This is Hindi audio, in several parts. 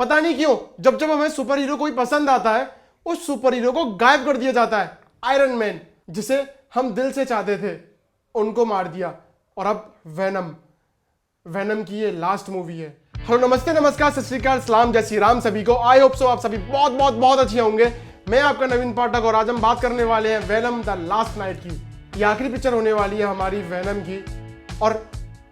पता नहीं क्यों जब जब हमें सुपर हीरो कोई पसंद आता है उस सुपर हीरो को गायब कर दिया जाता है। आयरन मैन जिसे हम दिल से चाहते थे उनको मार दिया, और अब वेनम, वेनम की ये लास्ट मूवी है। हेलो नमस्ते नमस्कार सत श्री अकाल सलाम जय श्री राम सभी को। आई होप सो आप सभी बहुत बहुत बहुत अच्छे होंगे। मैं आपका नवीन पाठक और आज हम बात करने वाले हैं वेनम द लास्ट नाइट की। ये आखिरी पिक्चर होने वाली है हमारी वेनम की। और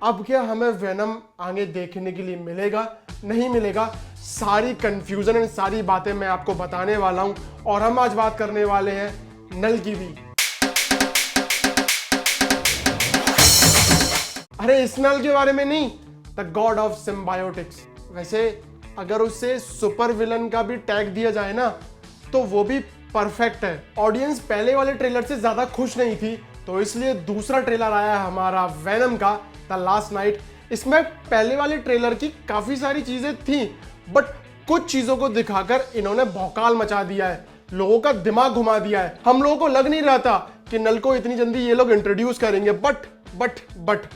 अब क्या हमें वेनम आगे देखने के लिए मिलेगा नहीं मिलेगा, सारी कंफ्यूजन एंड सारी बातें मैं आपको बताने वाला हूं। और हम आज बात करने वाले हैं नल की भी। अरे इस नल के बारे में नहीं, द गॉड ऑफ सिम्बायोटिक्स। वैसे अगर उसे सुपर विलन का भी टैग दिया जाए ना तो वो भी परफेक्ट है। ऑडियंस पहले वाले ट्रेलर से ज्यादा खुश नहीं थी, तो इसलिए दूसरा ट्रेलर आया है हमारा वेनम का द लास्ट नाइट। इसमें पहले वाले ट्रेलर की काफी सारी चीजें थी, बट कुछ चीजों को दिखाकर इन्होंने भौकाल मचा दिया है, लोगों का दिमाग घुमा दिया है। हम लोगों को लग नहीं रहा था कि नल को इतनी जल्दी ये लोग इंट्रोड्यूस करेंगे, बट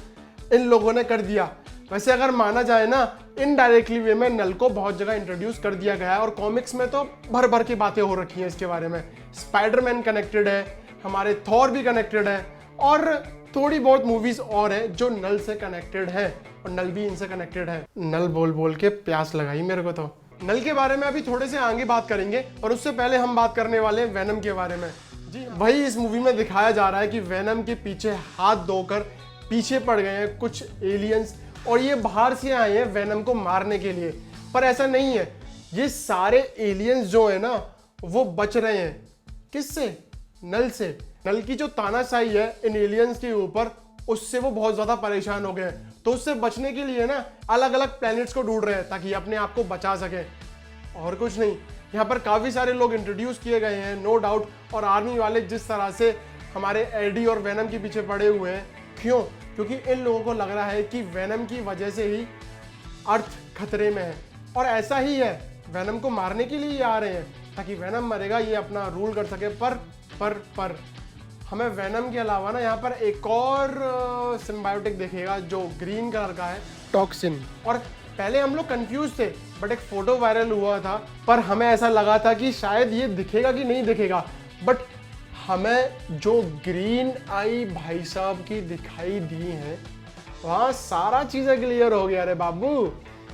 इन लोगों ने कर दिया। वैसे अगर माना जाए ना, इनडायरेक्टली वे में नल को बहुत जगह इंट्रोड्यूस कर दिया गया है और कॉमिक्स में तो भर भर की बातें हो रखी हैं इसके बारे में। स्पाइडरमैन कनेक्टेड है, हमारे थॉर भी कनेक्टेड है, और थोड़ी बहुत मूवीज और है जो नल से कनेक्टेड है, और नल भी इनसे कनेक्टेड है। नल बोल बोल के प्यास लगाई मेरे को तो। नल के बारे में अभी थोड़े से आगे बात करेंगे, और उससे पहले हम बात करने वाले हैं वेनम के बारे में। जी वही इस मूवी में दिखाया जा रहा है कि वेनम के पीछे हाथ धोकर पीछे पड़ गए हैं कुछ एलियंस, और ये बाहर से आए हैं वेनम को मारने के लिए। पर ऐसा नहीं है, ये सारे एलियंस जो है ना वो बच रहे हैं। किससे? नल से। नल की जो तानाशाही है इन एलियंस के ऊपर, उससे वो बहुत ज्यादा परेशान हो गए हैं। तो उससे बचने के लिए ना अलग अलग प्लैनेट्स को ढूंढ रहे हैं ताकि अपने आप को बचा सके, और कुछ नहीं। यहाँ पर काफी सारे लोग इंट्रोड्यूस किए गए हैं नो डाउट। और आर्मी वाले जिस तरह से हमारे एडी और वेनम के पीछे पड़े हुए हैं, क्यों? क्योंकि इन लोगों को लग रहा है कि वेनम की वजह से ही अर्थ खतरे में है, और ऐसा ही है। वेनम को मारने के लिए ये आ रहे हैं ताकि वेनम मरेगा, ये अपना रूल कर सके। पर हमें वेनम के अलावा ना यहाँ पर एक और सिम्बायोटिक दिखेगा जो ग्रीन कलर का है, टॉक्सिन। और पहले हम लोग कंफ्यूज थे, बट एक फोटो वायरल हुआ था, पर हमें ऐसा लगा था कि शायद ये दिखेगा कि नहीं दिखेगा। बट हमें जो ग्रीन आई भाई साहब की दिखाई दी है, वहाँ सारा चीज़ें क्लियर हो गया रे बाबू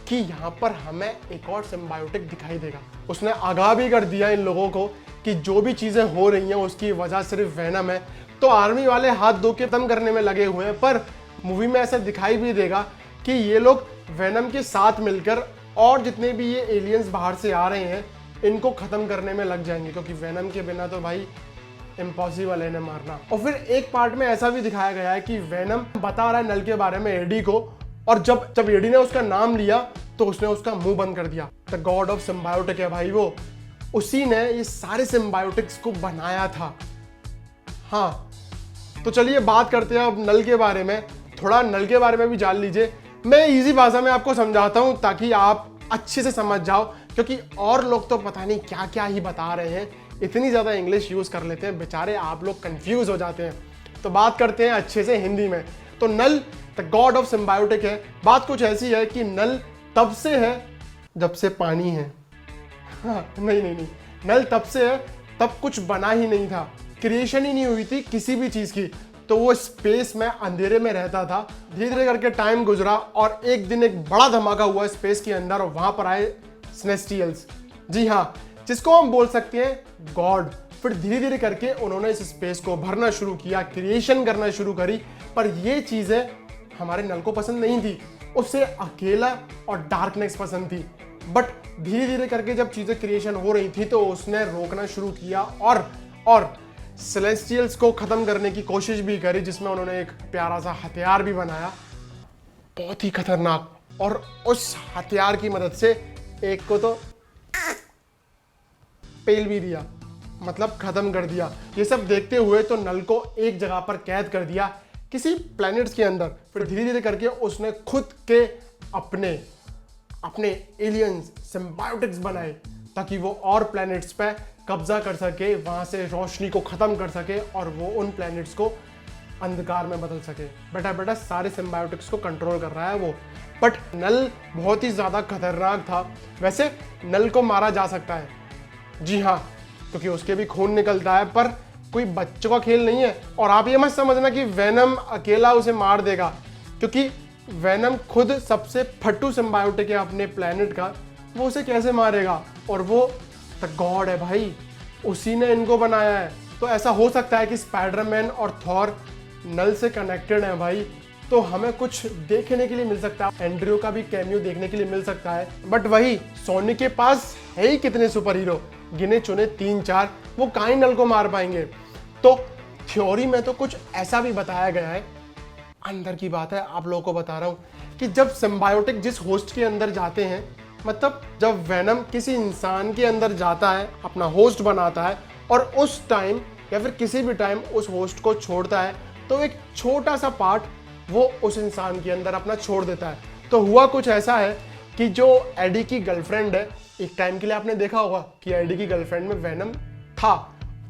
कि यहाँ पर हमें एक और सिम्बायोटिक दिखाई देगा। उसने आगाह भी कर दिया इन लोगों को कि जो भी चीजें हो रही हैं उसकी वजह सिर्फ वेनम है। तो आर्मी वाले हाथ धो के खत्म करने में लगे हुए हैं, पर मूवी में ऐसा दिखाई भी देगा कि ये लोग वेनम के साथ मिलकर और जितने भी ये एलियंस बाहर से आ रहे हैं इनको खत्म करने में लग जाएंगे, क्योंकि वेनम के बिना तो भाई इम्पॉसिबल है इन्हें मारना। और फिर एक पार्ट में ऐसा भी दिखाया गया है कि वेनम बता रहा है नल के बारे में एडी को, और जब एडी ने उसका नाम लिया तो उसने उसका मुंह बंद कर दिया। द गॉड ऑफ सिम्बायोटिक है भाई वो, उसी ने ये सारे सिम्बायोटिक्स को बनाया था। हाँ तो चलिए बात करते हैं अब नल के बारे में। थोड़ा नल के बारे में भी जान लीजिए। मैं इजी भाषा में आपको समझाता हूं ताकि आप अच्छे से समझ जाओ, क्योंकि और लोग तो पता नहीं क्या क्या ही बता रहे हैं, इतनी ज्यादा इंग्लिश यूज कर लेते हैं, बेचारे आप लोग कंफ्यूज हो जाते हैं। तो बात करते हैं अच्छे से हिंदी में। तो नल द गॉड ऑफ सिम्बायोटिक है। बात कुछ ऐसी है कि नल तब से है जब से पानी है। हाँ, नहीं, नल तब से है तब कुछ बना ही नहीं था, क्रिएशन ही नहीं हुई थी किसी भी चीज की। तो वो स्पेस में अंधेरे में रहता था। धीरे धीरे करके टाइम गुजरा और एक दिन एक बड़ा धमाका हुआ स्पेस के अंदर, और वहां पर आए सेलेस्टियल्स। जी हाँ, जिसको हम बोल सकते हैं गॉड। फिर धीरे धीरे करके उन्होंने इस स्पेस को भरना शुरू किया, क्रिएशन करना शुरू करी। पर ये चीजें हमारे नल को पसंद नहीं थी, उसे अकेला और डार्कनेस पसंद थी। बट धीरे धीरे करके जब चीजें क्रिएशन हो रही थी तो उसने रोकना शुरू किया और सेलेस्टियल्स को खत्म करने की कोशिश भी करी, जिसमें उन्होंने एक प्यारा सा हथियार भी बनाया, बहुत ही खतरनाक। और उस हथियार की मदद से एक को तो पेल भी दिया, मतलब खत्म कर दिया। ये सब देखते हुए तो नल को एक जगह पर कैद कर दिया किसी प्लैनेट्स के अंदर। फिर धीरे धीरे करके उसने खुद के अपने एलियंस सिम्बायोटिक्स बनाए ताकि वो और प्लैनेट्स पे कब्जा कर सके, वहां से रोशनी को खत्म कर सके और वो उन प्लैनेट्स को अंधकार में बदल सके। बेटा सारे सिम्बायोटिक्स को कंट्रोल कर रहा है वो। बट नल बहुत ही ज़्यादा खतरनाक था। वैसे नल को मारा जा सकता है, जी हाँ, क्योंकि उसके भी खून निकलता है, पर कोई बच्चों का खेल नहीं है। और आप ये मत समझना कि वेनम अकेला उसे मार देगा, क्योंकि वेनम खुद सबसे फट्टू सिम्बायोटिक है अपने प्लेनेट का, वो उसे कैसे मारेगा? और वो द गॉड है भाई, उसी ने इनको बनाया है। तो ऐसा हो सकता है कि स्पाइडरमैन और थॉर नल से कनेक्टेड है भाई, तो हमें कुछ देखने के लिए मिल सकता है। एंड्रयू का भी कैमियो देखने के लिए मिल सकता है। बट वही सोनी के पास है ही कितने सुपर हीरो, गिने चुने 3-4, वो काहे नल को मार पाएंगे? तो थ्योरी में तो कुछ ऐसा भी बताया गया है, अंदर की बात है, आप लोगों को बता रहा हूं कि जब सिम्बायोटिक जिस होस्ट के अंदर जाते हैं, मतलब जब वेनम किसी इंसान के अंदर जाता है, अपना होस्ट बनाता है, और उस टाइम या फिर किसी भी टाइम उस होस्ट को छोड़ता है, तो एक छोटा सा पार्ट वो उस इंसान के अंदर अपना छोड़ देता है। तो हुआ कुछ ऐसा है कि जो एडी की गर्लफ्रेंड है, एक टाइम के लिए आपने देखा होगा कि एडी की गर्लफ्रेंड में वेनम था,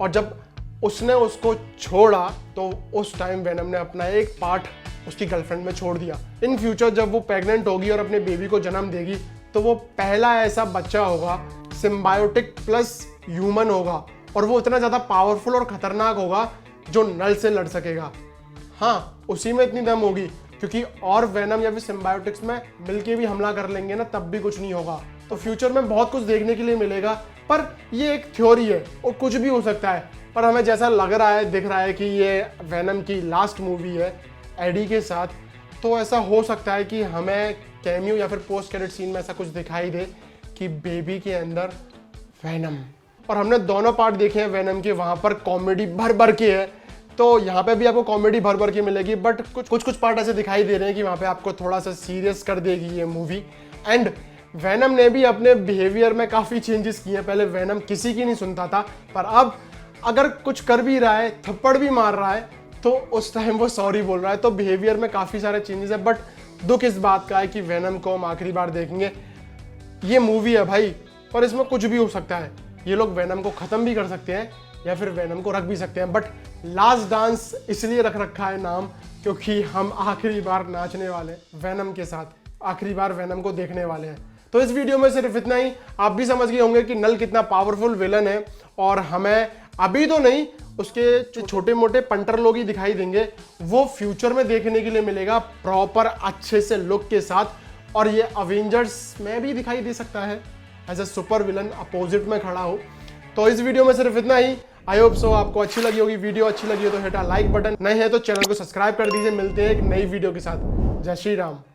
और जब उसने उसको छोड़ा तो उस टाइम वेनम ने अपना एक पार्ट उसकी गर्लफ्रेंड में छोड़ दिया। इन फ्यूचर जब वो प्रेग्नेंट होगी और अपने बेबी को जन्म देगी, तो वो पहला ऐसा बच्चा होगा सिम्बायोटिक प्लस ह्यूमन होगा, और वो इतना ज़्यादा पावरफुल और खतरनाक होगा जो नल से लड़ सकेगा। हाँ, उसी में इतनी दम होगी, क्योंकि और वेनम या फिर सिम्बायोटिक्स में मिलके भी हमला कर लेंगे ना, तब भी कुछ नहीं होगा। तो फ्यूचर में बहुत कुछ देखने के लिए मिलेगा, पर ये एक थ्योरी है और कुछ भी हो सकता है। पर हमें जैसा लग रहा है, दिख रहा है कि ये वेनम की लास्ट मूवी है एडी के साथ, तो ऐसा हो सकता है कि हमें कैमियो या फिर पोस्ट क्रेडिट सीन में ऐसा कुछ दिखाई दे कि बेबी के अंदर वेनम। और हमने दोनों पार्ट देखे हैं वेनम के, वहाँ पर कॉमेडी भर भर के है, तो यहाँ पे भी आपको कॉमेडी भर भर के मिलेगी। बट कुछ पार्ट ऐसे दिखाई दे रहे हैं कि वहाँ पे आपको थोड़ा सा सीरियस कर देगी ये मूवी। एंड वेनम ने भी अपने बिहेवियर में काफ़ी चेंजेस किए हैं। पहले वेनम किसी की नहीं सुनता था, पर अब अगर कुछ कर भी रहा है, थप्पड़ भी मार रहा है, तो उस टाइम वो सॉरी बोल रहा है। तो बिहेवियर में काफ़ी सारे चेंजेस है। बट दुख इस बात का है कि वेनम को हम आखिरी बार देखेंगे। ये मूवी है भाई, पर इसमें कुछ भी हो सकता है। ये लोग वेनम को ख़त्म भी कर सकते हैं या फिर वेनम को रख भी सकते हैं। बट लास्ट डांस इसलिए रख रखा है नाम, क्योंकि हम आखिरी बार नाचने वाले वेनम के साथ, आखिरी बार वेनम को देखने वाले हैं। तो इस वीडियो में सिर्फ इतना ही। आप भी समझ गए होंगे कि नल कितना पावरफुल विलन है, और हमें अभी तो नहीं, उसके छोटे मोटे पंटर लोग ही दिखाई देंगे, वो फ्यूचर में देखने के लिए मिलेगा प्रॉपर अच्छे से लुक के साथ। और ये अवेंजर्स में भी दिखाई दे सकता है as a super villain, opposite में खड़ा हो। तो इस वीडियो में सिर्फ इतना ही। आई होप सो आपको अच्छी लगी होगी वीडियो। अच्छी लगी हो तो हिट अ लाइक बटन, नहीं है तो चैनल को सब्सक्राइब कर दीजिए। मिलते हैं एक नई वीडियो के साथ। जय श्री राम।